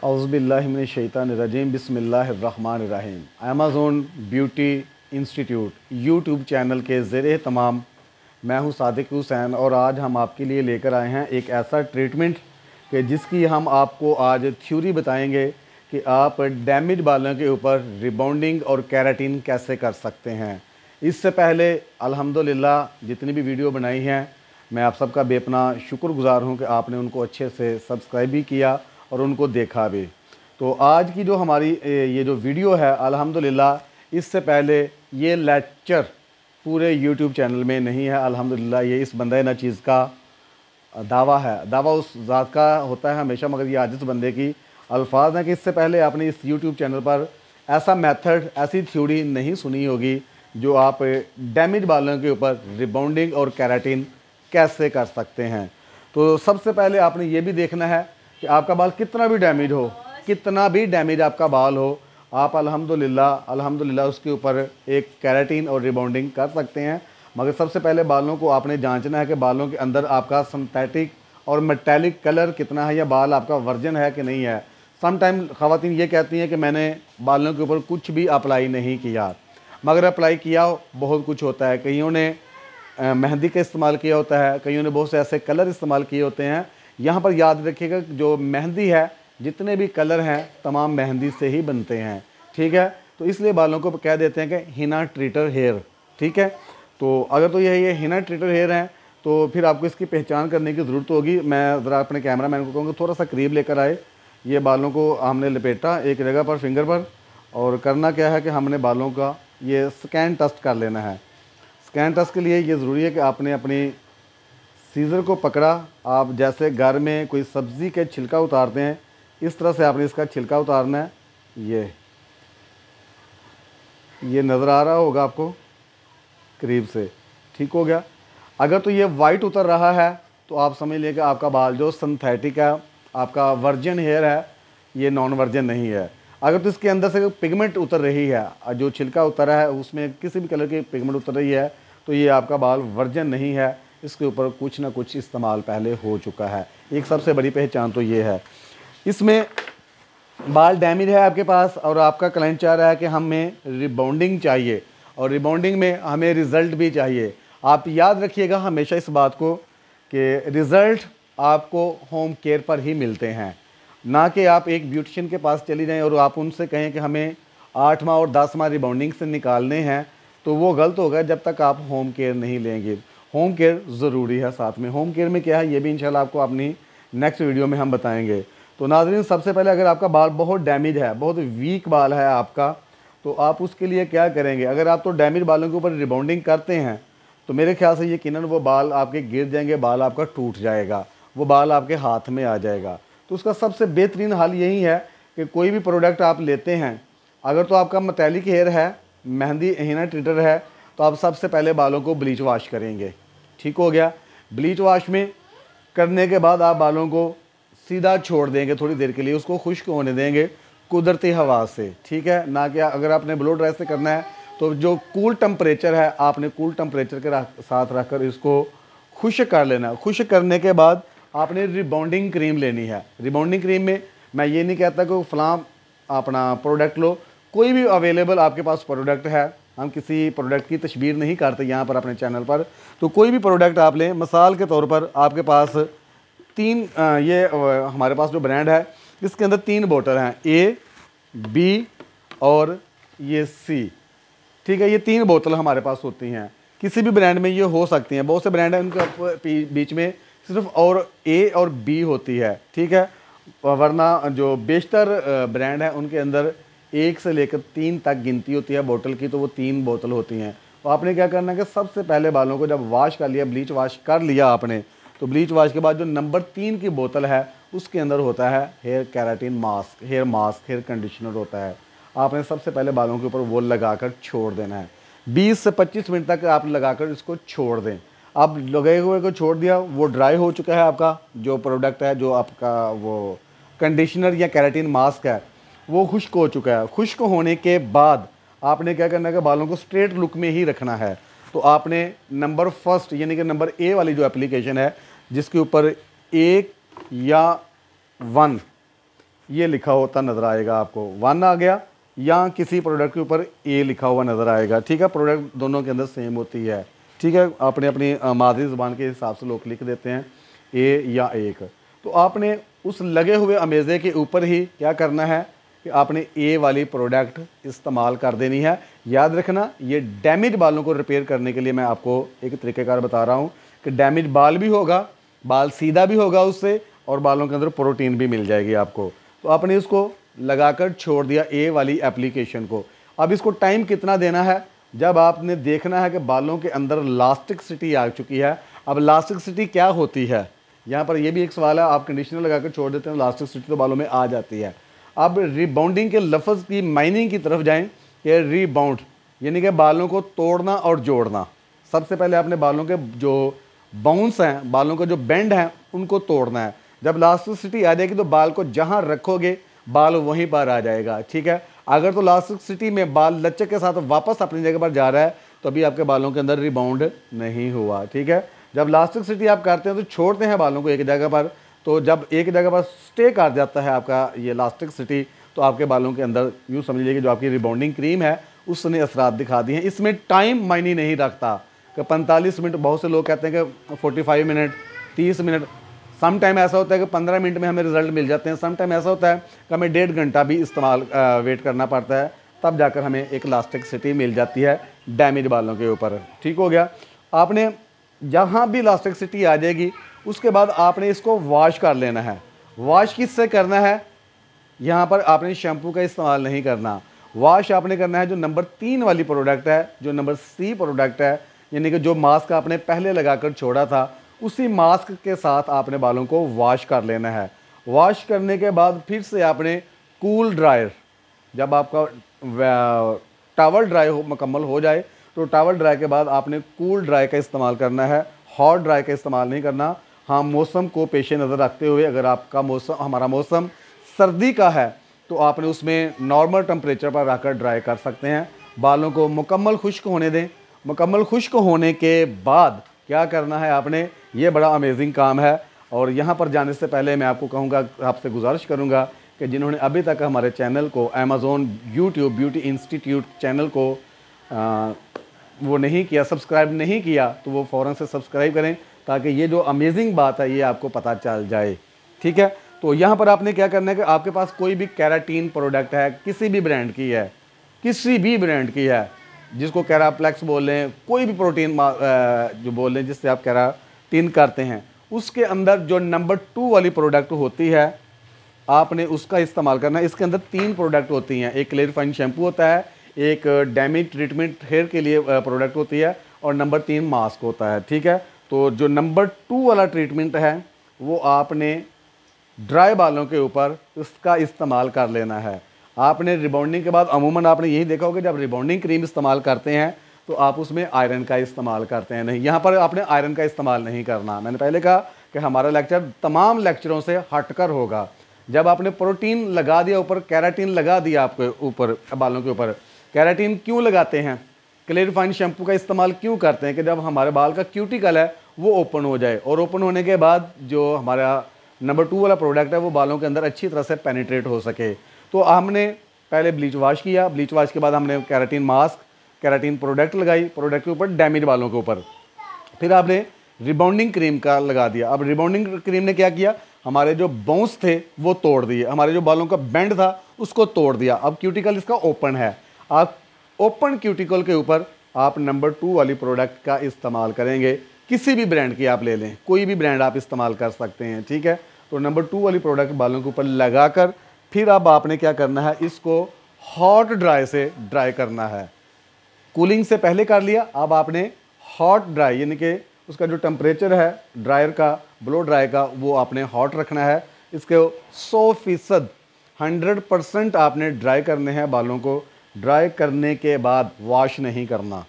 औज़ुबिल्लाहिमिनश्शैतानिर्रजीम बिस्मिल्लाहिर्रहमानिर्रहीम। Amazon beauty institute YouTube channel के ज़ेरे तमाम मैं हूं सादिक हुसैन और आज हम आपके लिए लेकर आए हैं एक ऐसा ट्रीटमेंट कि जिसकी हम आपको आज थ्योरी बताएंगे कि आप डैमेज बालों के ऊपर रिबाउंडिंग और केराटिन कैसे कर सकते हैं। इससे पहले अल्हम्दुलिल्लाह जितनी भी वीडियो बनाई हैं मैं आप सबका बेपना शुक्रगुज़ार हूं कि आपने उनको अच्छे से सब्सक्राइब भी किया और उनको देखा भी। तो आज की जो हमारी ये जो वीडियो है अल्हम्दुलिल्लाह इससे पहले ये लेक्चर पूरे यूट्यूब चैनल में नहीं है। अल्हम्दुलिल्लाह ये इस बंदे ना चीज़ का दावा है, दावा उस ज़ात का होता है हमेशा, मगर ये आज इस बंदे की अल्फाज हैं कि इससे पहले आपने इस यूट्यूब चैनल पर ऐसा मेथड, ऐसी थ्योरी नहीं सुनी होगी जो आप डैमेज बालों के ऊपर रिबाउंडिंग और केराटिन कैसे कर सकते हैं। तो सबसे पहले आपने ये भी देखना है कि आपका बाल कितना भी डैमेज हो, कितना भी डैमेज आपका बाल हो, आप अल्हम्दुलिल्लाह उसके ऊपर एक केराटिन और रिबाउंडिंग कर सकते हैं। मगर सबसे पहले बालों को आपने जांचना है कि बालों के अंदर आपका सिंथेटिक और मेटालिक कलर कितना है या बाल आपका वर्जन है कि नहीं है। सम टाइम ख़वातीन ये कहती हैं कि मैंने बालों के ऊपर कुछ भी अप्लाई नहीं किया, मगर अप्लाई किया बहुत कुछ होता है। कईयों ने मेहंदी का इस्तेमाल किया होता है, कईयों ने बहुत से ऐसे कलर इस्तेमाल किए होते हैं। यहाँ पर याद रखिएगा जो मेहंदी है, जितने भी कलर हैं तमाम मेहंदी से ही बनते हैं, ठीक है। तो इसलिए बालों को कह देते हैं कि हिना ट्रीटर हेयर, ठीक है। तो अगर तो ये हिना ट्रीटर हेयर हैं तो फिर आपको इसकी पहचान करने की ज़रूरत होगी। मैं ज़रा अपने कैमरा मैन को कहूँगा थोड़ा सा करीब लेकर आए। ये बालों को हमने लपेटा एक जगह पर फिंगर पर, और करना क्या है कि हमने बालों का ये स्कैन टेस्ट कर लेना है। स्कैन टेस्ट के लिए ये ज़रूरी है कि आपने अपनी सीज़र को पकड़ा। आप जैसे घर में कोई सब्ज़ी के छिलका उतारते हैं इस तरह से आपने इसका छिलका उतारना है। ये नज़र आ रहा होगा आपको करीब से, ठीक हो गया। अगर तो ये वाइट उतर रहा है तो आप समझ लीजिए कि आपका बाल जो सिंथेटिक है, आपका वर्जन हेयर है, ये नॉन वर्जन नहीं है। अगर तो इसके अंदर से पिगमेंट उतर रही है, जो छिलका उतरा है उसमें किसी भी कलर की पिगमेंट उतर रही है, तो ये आपका बाल वर्जन नहीं है, इसके ऊपर कुछ ना कुछ इस्तेमाल पहले हो चुका है। एक सबसे बड़ी पहचान तो ये है। इसमें बाल डैमेज है आपके पास और आपका क्लाइंट चाह रहा है कि हमें रिबाउंडिंग चाहिए और रिबाउंडिंग में हमें रिज़ल्ट भी चाहिए। आप याद रखिएगा हमेशा इस बात को कि रिज़ल्ट आपको होम केयर पर ही मिलते हैं, ना कि आप एक ब्यूटिशियन के पास चली जाएं और आप उनसे कहें कि हमें 8 माह और 10 माह रिबाउंडिंग से निकालने हैं, तो वो गलत होगा जब तक आप होम केयर नहीं लेंगे। होम केयर ज़रूरी है। साथ में होम केयर में क्या है ये भी इंशाल्लाह आपको अपनी नेक्स्ट वीडियो में हम बताएंगे। तो नाज़रीन, सबसे पहले अगर आपका बाल बहुत डैमेज है, बहुत वीक बाल है आपका, तो आप उसके लिए क्या करेंगे। अगर आप तो डैमेज बालों के ऊपर रिबाउंडिंग करते हैं तो मेरे ख्याल से यकीनन वो बाल आपके गिर जाएंगे, बाल आपका टूट जाएगा, वो बाल आपके हाथ में आ जाएगा। तो उसका सबसे बेहतरीन हल यही है कि कोई भी प्रोडक्ट आप लेते हैं, अगर तो आपका मेटालिक हेयर है, मेहंदी हिना ट्रीटर है, तो आप सबसे पहले बालों को ब्लीच वॉश करेंगे, ठीक हो गया। ब्लीच वॉश में करने के बाद आप बालों को सीधा छोड़ देंगे थोड़ी देर के लिए, उसको खुश्क होने देंगे कुदरती हवा से, ठीक है। ना कि अगर आपने ब्लो ड्राई से करना है तो जो कूल टेम्परेचर है आपने कूल टेम्परेचर के साथ रखकर इसको खुश्क कर लेना। खुश्क करने के बाद आपने रिबाउंडिंग क्रीम लेनी है। रिबाउंडिंग क्रीम में मैं ये नहीं कहता कि फलां अपना प्रोडक्ट लो, कोई भी अवेलेबल आपके पास प्रोडक्ट है, हम किसी प्रोडक्ट की तशबीर नहीं करते यहाँ पर अपने चैनल पर, तो कोई भी प्रोडक्ट आप लें। मिसाल के तौर पर आपके पास हमारे पास जो ब्रांड है इसके अंदर 3 बोतल हैं, ए, बी और ये सी, ठीक है। ये 3 बोतल हमारे पास होती हैं, किसी भी ब्रांड में ये हो सकती हैं। बहुत से ब्रांड हैं उनके बीच में सिर्फ और ए और बी होती है, ठीक है। वरना जो बेशतर ब्रांड है उनके अंदर 1 से लेकर 3 तक गिनती होती है बोतल की, तो वो 3 बोतल होती हैं। तो आपने क्या करना है कि सबसे पहले बालों को जब वॉश कर लिया, ब्लीच वॉश कर लिया आपने, तो ब्लीच वॉश के बाद जो नंबर 3 की बोतल है उसके अंदर होता है hair keratin mask, hair conditioner होता है। आपने सबसे पहले बालों के ऊपर वो लगाकर छोड़ देना है। 20 से 25 मिनट तक आप लगाकर इसको छोड़ दें। आप लगे हुए को छोड़ दिया, वो ड्राई हो चुका है, आपका जो प्रोडक्ट है, जो आपका वो कंडीशनर या केराटिन मास्क है, वो खुश्क हो चुका है। खुश्क होने के बाद आपने क्या करना है कि बालों को स्ट्रेट लुक में ही रखना है। तो आपने नंबर फर्स्ट यानी कि नंबर ए वाली जो एप्लीकेशन है जिसके ऊपर 1 या 1 ये लिखा होता नज़र आएगा आपको, 1 आ गया, या किसी प्रोडक्ट के ऊपर ए लिखा हुआ नज़र आएगा। ठीक है, प्रोडक्ट दोनों के अंदर सेम होती है। ठीक है, अपने अपनी मादरी ज़बान के हिसाब से लोग लिख देते हैं ए या एक। तो आपने उस लगे हुए अमेज़े के ऊपर ही क्या करना है कि आपने ए वाली प्रोडक्ट इस्तेमाल कर देनी है। याद रखना, ये डैमेज बालों को रिपेयर करने के लिए मैं आपको एक तरीक़ेकार बता रहा हूँ कि डैमेज बाल भी होगा, बाल सीधा भी होगा उससे, और बालों के अंदर प्रोटीन भी मिल जाएगी आपको। तो आपने इसको लगाकर छोड़ दिया ए वाली एप्लीकेशन को। अब इसको टाइम कितना देना है, जब आपने देखना है कि बालों के अंदर इलास्टिसिटी आ चुकी है। अब इलास्टिसिटी क्या होती है, यहाँ पर ये भी एक सवाल है। आप कंडीशनर लगाकर छोड़ देते हैं, इलास्टिसिटी तो बालों में आ जाती है। अब रिबाउंडिंग के लफ्ज़ की माइनिंग की तरफ जाएं कि रिबाउंड यानी कि बालों को तोड़ना और जोड़ना। सबसे पहले आपने बालों के जो बाउंस हैं, बालों के जो बेंड हैं, उनको तोड़ना है। जब इलास्टिसिटी आ जाएगी तो बाल को जहाँ रखोगे बाल वहीं पर आ जाएगा। ठीक है, अगर तो इलास्टिसिटी में बाल लचक के साथ वापस अपनी जगह पर जा रहा है तो अभी आपके बालों के अंदर रिबाउंड नहीं हुआ। ठीक है, जब इलास्टिसिटी आप करते हैं तो छोड़ते हैं बालों को एक जगह पर, तो जब एक जगह पर स्टे कर जाता है आपका ये इलास्टिसिटी, तो आपके बालों के अंदर यूँ समझ लीजिए कि जो आपकी रिबाउंडिंग क्रीम है उसने असरात दिखा दिए हैं। इसमें टाइम मायने नहीं रखता कि 45 मिनट, बहुत से लोग कहते हैं कि 45 मिनट, 30 मिनट, सम टाइम ऐसा होता है कि 15 मिनट में हमें रिजल्ट मिल जाते हैं। सम टाइम ऐसा होता है कि हमें 1.5 घंटा भी इस्तेमाल वेट करना पड़ता है, तब जाकर हमें एक इलास्टिसिटी मिल जाती है डैमेज बालों के ऊपर। ठीक हो गया, आपने जहाँ भी इलास्टिसिटी आ जाएगी उसके बाद आपने इसको वॉश कर लेना है। वॉश किससे करना है, यहाँ पर आपने शैम्पू का इस्तेमाल नहीं करना। वॉश आपने करना है जो नंबर 3 वाली प्रोडक्ट है, जो नंबर C प्रोडक्ट है, यानी कि जो मास्क आपने पहले लगाकर छोड़ा था उसी मास्क के साथ आपने बालों को वॉश कर लेना है। वॉश करने के बाद फिर से आपने कूल ड्रायर, जब आपका टॉवल ड्राई मुकम्मल हो जाए तो टॉवल ड्राई के बाद आपने कूल ड्राई का इस्तेमाल करना है, हॉट ड्राई का इस्तेमाल नहीं करना। हाँ, मौसम को पेश नज़र रखते हुए, अगर आपका मौसम, हमारा मौसम सर्दी का है तो आपने उसमें नॉर्मल टेम्परेचर पर रखकर ड्राई कर सकते हैं। बालों को मुकम्मल खुश्क होने दें। मुकम्मल खुश्क होने के बाद क्या करना है आपने, ये बड़ा अमेजिंग काम है। और यहाँ पर जाने से पहले मैं आपको कहूँगा, आपसे गुजारिश करूँगा कि जिन्होंने अभी तक हमारे चैनल को Amazon YouTube beauty institute channel को वो नहीं किया, सब्सक्राइब नहीं किया, तो वो फ़ौरन से सब्सक्राइब करें ताकि ये जो अमेजिंग बात है ये आपको पता चल जाए। ठीक है, तो यहाँ पर आपने क्या करना है कि आपके पास कोई भी केराटीन प्रोडक्ट है, किसी भी ब्रांड की है, किसी भी ब्रांड की है, जिसको कैराप्लेक्स बोल लें, कोई भी प्रोटीन जो बोल लें जिससे आप केराटीन करते हैं, उसके अंदर जो नंबर 2 वाली प्रोडक्ट होती है आपने उसका इस्तेमाल करना है। इसके अंदर 3 प्रोडक्ट होती हैं, एक क्लेरिफाइंग शैम्पू होता है, एक डैमेज ट्रीटमेंट हेयर के लिए प्रोडक्ट होती है, और नंबर 3 मास्क होता है। ठीक है, तो जो नंबर 2 वाला ट्रीटमेंट है वो आपने ड्राई बालों के ऊपर उसका इस्तेमाल कर लेना है। आपने रिबाउंडिंग के बाद अमूमन आपने यही देखा होगा, जब रिबाउंडिंग क्रीम इस्तेमाल करते हैं तो आप उसमें आयरन का इस्तेमाल करते हैं। नहीं, यहाँ पर आपने आयरन का इस्तेमाल नहीं करना। मैंने पहले कहा कि हमारा लेक्चर तमाम लेक्चरों से हटकर होगा। जब आपने प्रोटीन लगा दिया ऊपर, केराटिन लगा दिया आपके ऊपर, बालों के ऊपर, केराटिन क्यों लगाते हैं, क्लेरिफाइंग शैम्पू का इस्तेमाल क्यों करते हैं कि जब हमारे बाल का क्यूटिकल है वो ओपन हो जाए, और ओपन होने के बाद जो हमारा नंबर 2 वाला प्रोडक्ट है वो बालों के अंदर अच्छी तरह से पेनिट्रेट हो सके। तो हमने पहले ब्लीच वॉश किया, ब्लीच वॉश के बाद हमने केराटिन मास्क, केराटिन प्रोडक्ट लगाई, प्रोडक्ट के ऊपर डैमेज बालों के ऊपर, फिर आपने रिबाउंडिंग क्रीम का लगा दिया। अब रिबाउंडिंग क्रीम ने क्या किया, हमारे जो बाउंस थे वो तोड़ दिए, हमारे जो बालों का बेंड था उसको तोड़ दिया। अब क्यूटिकल इसका ओपन है। आप ओपन क्यूटिकल के ऊपर आप नंबर 2 वाली प्रोडक्ट का इस्तेमाल करेंगे। किसी भी ब्रांड की आप ले लें, कोई भी ब्रांड आप इस्तेमाल कर सकते हैं। ठीक है, तो नंबर 2 वाली प्रोडक्ट बालों के ऊपर लगाकर फिर अब आपने क्या करना है, इसको हॉट ड्राई से ड्राई करना है। कूलिंग से पहले कर लिया, अब आपने हॉट ड्राई यानी कि उसका जो टेम्परेचर है ड्रायर का, ब्लो ड्राई का, वो आपने हॉट रखना है। इसके 100% 100% आपने ड्राई करने हैं बालों को। ड्राई करने के बाद वॉश नहीं करना,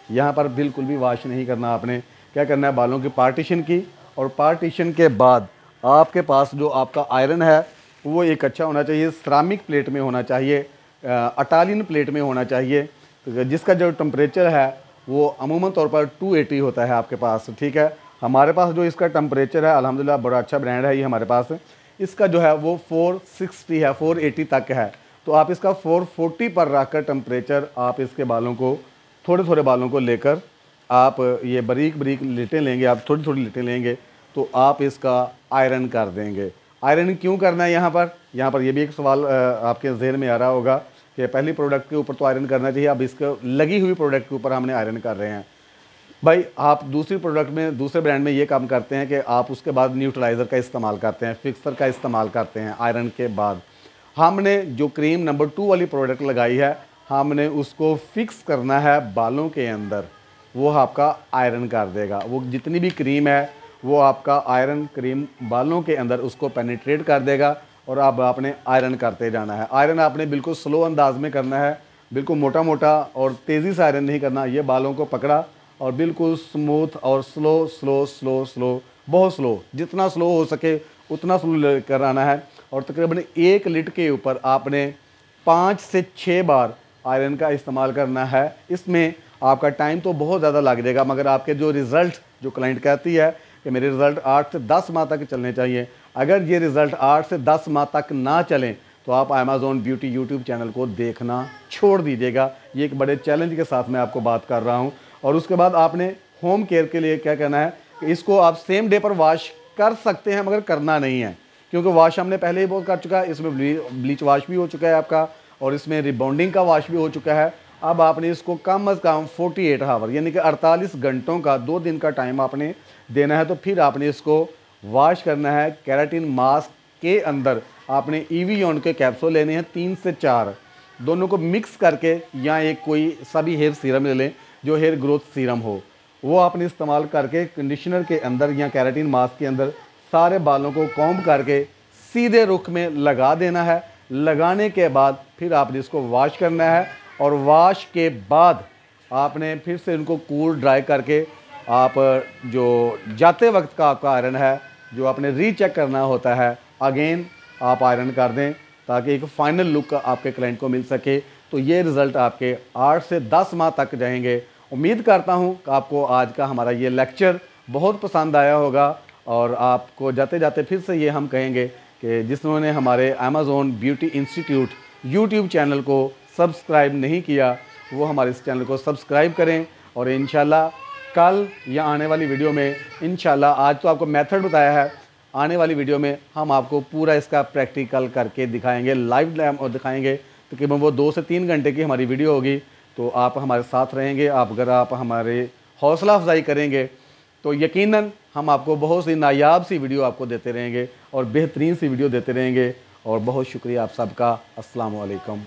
यहाँ पर बिल्कुल भी वॉश नहीं करना। आपने क्या करना है, बालों की पार्टीशन की, और पार्टीशन के बाद आपके पास जो आपका आयरन है वो एक अच्छा होना चाहिए, सिरामिक प्लेट में होना चाहिए, इटालियन प्लेट में होना चाहिए, जिसका जो टेम्परेचर है वो अमूमन तौर पर 280 होता है आपके पास। ठीक है, हमारे पास जो इसका टेम्परेचर है अल्हम्दुलिल्लाह बड़ा अच्छा ब्रांड है ये हमारे पास, इसका जो है वो 460 है, 480 तक है। तो आप इसका 440 पर रखकर टेम्परेचर आप इसके बालों को, थोड़े थोड़े बालों को लेकर आप ये बारीक बारीक लिटें लेंगे, आप थोड़ी थोड़ी लिटें लेंगे तो आप इसका आयरन कर देंगे। आयरन क्यों करना है यहाँ पर ये भी एक सवाल आपके जहन में आ रहा होगा कि पहली प्रोडक्ट के ऊपर तो आयरन करना चाहिए, अब इसको लगी हुई प्रोडक्ट के ऊपर हमने आयरन कर रहे हैं। भाई आप दूसरी प्रोडक्ट में, दूसरे ब्रांड में ये काम करते हैं कि आप उसके बाद न्यूट्रलाइज़र का इस्तेमाल करते हैं, फिक्सर का इस्तेमाल करते हैं आयरन के बाद। हमने जो क्रीम नंबर 2 वाली प्रोडक्ट लगाई है, हमने उसको फिक्स करना है बालों के अंदर, वो आपका आयरन कर देगा। वो जितनी भी क्रीम है वो आपका आयरन क्रीम बालों के अंदर उसको पेनिट्रेट कर देगा और अब आपने आयरन करते जाना है। आयरन आपने बिल्कुल स्लो अंदाज में करना है, बिल्कुल मोटा मोटा और तेज़ी से आयरन नहीं करना। ये बालों को पकड़ा और बिल्कुल स्मूथ और स्लो स्लो स्लो स्लो, बहुत स्लो, जितना स्लो हो सके उतना स्लो कराना है। और तकरीबन 1 लीटर के ऊपर आपने 5 से 6 बार आयरन का इस्तेमाल करना है। इसमें आपका टाइम तो बहुत ज़्यादा लग जाएगा, मगर आपके जो रिज़ल्ट, जो क्लाइंट कहती है कि मेरे रिज़ल्ट 8 से 10 माह तक चलने चाहिए, अगर ये रिज़ल्ट 8 से 10 माह तक ना चलें तो आप अमेज़ॉन ब्यूटी यूट्यूब चैनल को देखना छोड़ दीजिएगा। ये एक बड़े चैलेंज के साथ मैं आपको बात कर रहा हूँ। और उसके बाद आपने होम केयर के लिए क्या करना है कि इसको आप सेम डे पर वॉश कर सकते हैं, मगर करना नहीं है, क्योंकि वॉश हमने पहले ही बहुत कर चुका है। इसमें ब्लीच वॉश भी हो चुका है आपका और इसमें रिबॉन्डिंग का वॉश भी हो चुका है। अब आपने इसको कम अज़ कम 48 आवर यानी कि 48 घंटों का, 2 दिन का टाइम आपने देना है। तो फिर आपने इसको वॉश करना है। केराटिन मास्क के अंदर आपने EVON के कैप्सूल लेने हैं 3 से 4, दोनों को मिक्स करके, या एक कोई सभी हेयर सीरम ले लें जो हेयर ग्रोथ सीरम हो, वो आपने इस्तेमाल करके कंडीशनर के अंदर या केराटिन मास्क के अंदर सारे बालों को कॉम्ब करके सीधे रुख में लगा देना है। लगाने के बाद फिर आपने इसको वॉश करना है और वॉश के बाद आपने फिर से इनको कूल ड्राई करके आप जो जाते वक्त का आपका आयरन है, जो आपने रीचेक करना होता है, अगेन आप आयरन कर दें ताकि एक फ़ाइनल लुक आपके क्लाइंट को मिल सके। तो ये रिज़ल्ट आपके 8 से 10 माह तक जाएंगे। उम्मीद करता हूँ कि आपको आज का हमारा ये लेक्चर बहुत पसंद आया होगा और आपको जाते जाते फिर से ये हम कहेंगे कि जिन्होंने हमारे Amazon beauty institute YouTube channel को सब्सक्राइब नहीं किया वो हमारे इस चैनल को सब्सक्राइब करें। और इंशाल्लाह कल या आने वाली वीडियो में, इंशाल्लाह आज तो आपको मेथड बताया है, आने वाली वीडियो में हम आपको पूरा इसका प्रैक्टिकल करके दिखाएंगे, लाइव और दिखाएंगे। तकरीबन वो 2 से 3 घंटे की हमारी वीडियो होगी। तो आप हमारे साथ रहेंगे, अगर आप हमारे हौसला अफजाई करेंगे तो यकीनन हम आपको बहुत सी नायाब सी वीडियो आपको देते रहेंगे और बेहतरीन सी वीडियो देते रहेंगे। और बहुत शुक्रिया आप सबका। अस्सलाम वालेकुम।